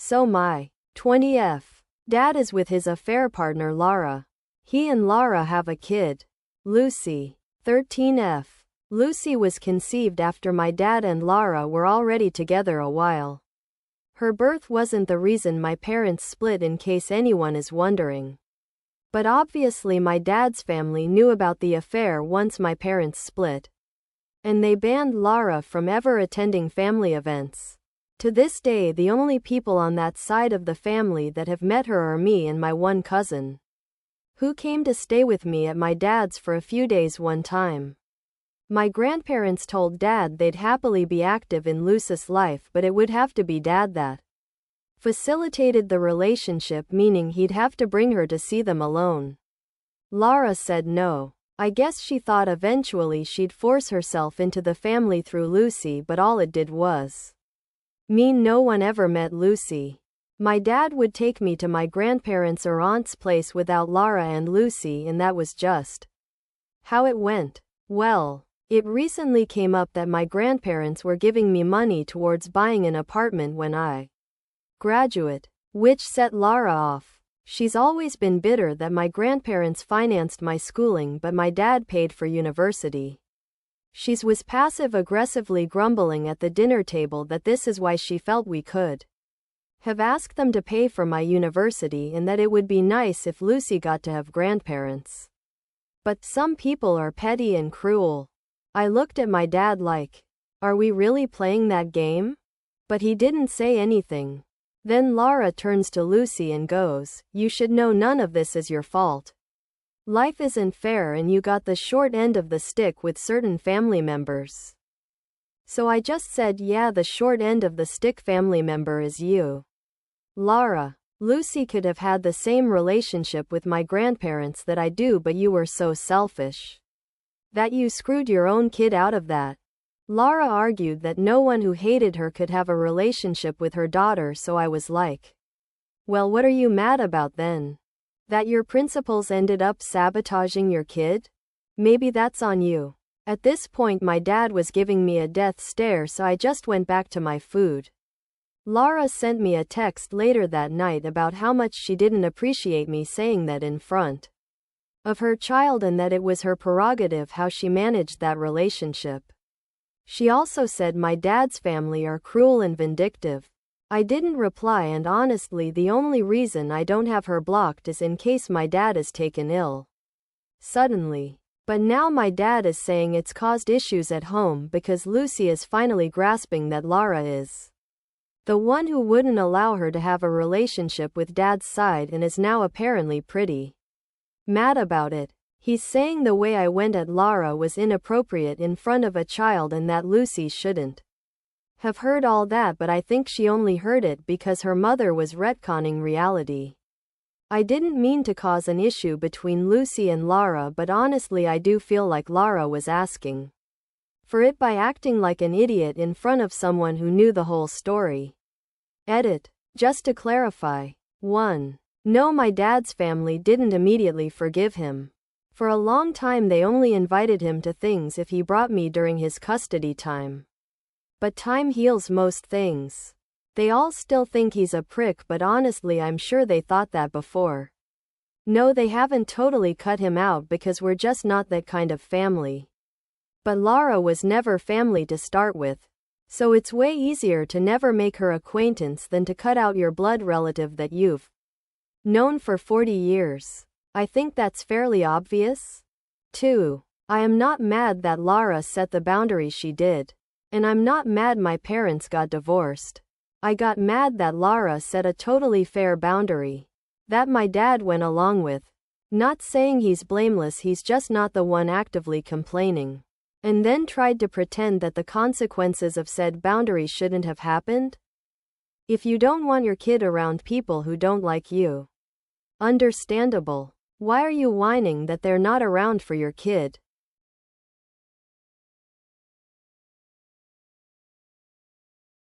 So my 20th dad is with his affair partner Lara. He and Lara have a kid, Lucy. 13th. Lucy was conceived after my dad and Lara were already together a while. Her birth wasn't the reason my parents split, in case anyone is wondering. But obviously my dad's family knew about the affair once my parents split. And they banned Lara from ever attending family events. To this day, the only people on that side of the family that have met her are me and my one cousin, who came to stay with me at my dad's for a few days one time. My grandparents told Dad they'd happily be active in Lucy's life, but it would have to be Dad that facilitated the relationship, meaning he'd have to bring her to see them alone. Lara said no. I guess she thought eventually she'd force herself into the family through Lucy, but all it did was mean no one ever met Lucy. My dad would take me to my grandparents' or aunt's place without Lara and Lucy, and that was just how it went. Well, it recently came up that my grandparents were giving me money towards buying an apartment when I graduate, which set Lara off. She's always been bitter that my grandparents financed my schooling but my dad paid for university. She was passive-aggressively grumbling at the dinner table that this is why she felt we could have asked them to pay for my university and that it would be nice if Lucy got to have grandparents. But some people are petty and cruel. I looked at my dad like, are we really playing that game? But he didn't say anything. Then Lara turns to Lucy and goes, you should know none of this is your fault. Life isn't fair and you got the short end of the stick with certain family members. So I just said, yeah, the short end of the stick family member is you. Lara, Lucy could have had the same relationship with my grandparents that I do, but you were so selfish that you screwed your own kid out of that. Lara argued that no one who hated her could have a relationship with her daughter, so I was like, well, what are you mad about then? That your principals ended up sabotaging your kid? Maybe that's on you. At this point my dad was giving me a death stare, so I just went back to my food. Lara sent me a text later that night about how much she didn't appreciate me saying that in front of her child and that it was her prerogative how she managed that relationship. She also said my dad's family are cruel and vindictive. I didn't reply, and honestly the only reason I don't have her blocked is in case my dad is taken ill suddenly. But now my dad is saying it's caused issues at home because Lucy is finally grasping that Lara is the one who wouldn't allow her to have a relationship with Dad's side and is now apparently pretty mad about it. He's saying the way I went at Lara was inappropriate in front of a child and that Lucy shouldn't have heard all that, but I think she only heard it because her mother was retconning reality. I didn't mean to cause an issue between Lucy and Lara, but honestly I do feel like Lara was asking for it by acting like an idiot in front of someone who knew the whole story. Edit. Just to clarify. 1. No, my dad's family didn't immediately forgive him. For a long time they only invited him to things if he brought me during his custody time. But time heals most things. They all still think he's a prick, but honestly I'm sure they thought that before. No, they haven't totally cut him out because we're just not that kind of family. But Lara was never family to start with. So it's way easier to never make her acquaintance than to cut out your blood relative that you've known for 40 years. I think that's fairly obvious. 2. I am not mad that Lara set the boundary she did. And I'm not mad my parents got divorced. I got mad that Lara set a totally fair boundary that my dad went along with. Not saying he's blameless, he's just not the one actively complaining. And then tried to pretend that the consequences of said boundary shouldn't have happened. If you don't want your kid around people who don't like you, understandable. Why are you whining that they're not around for your kid?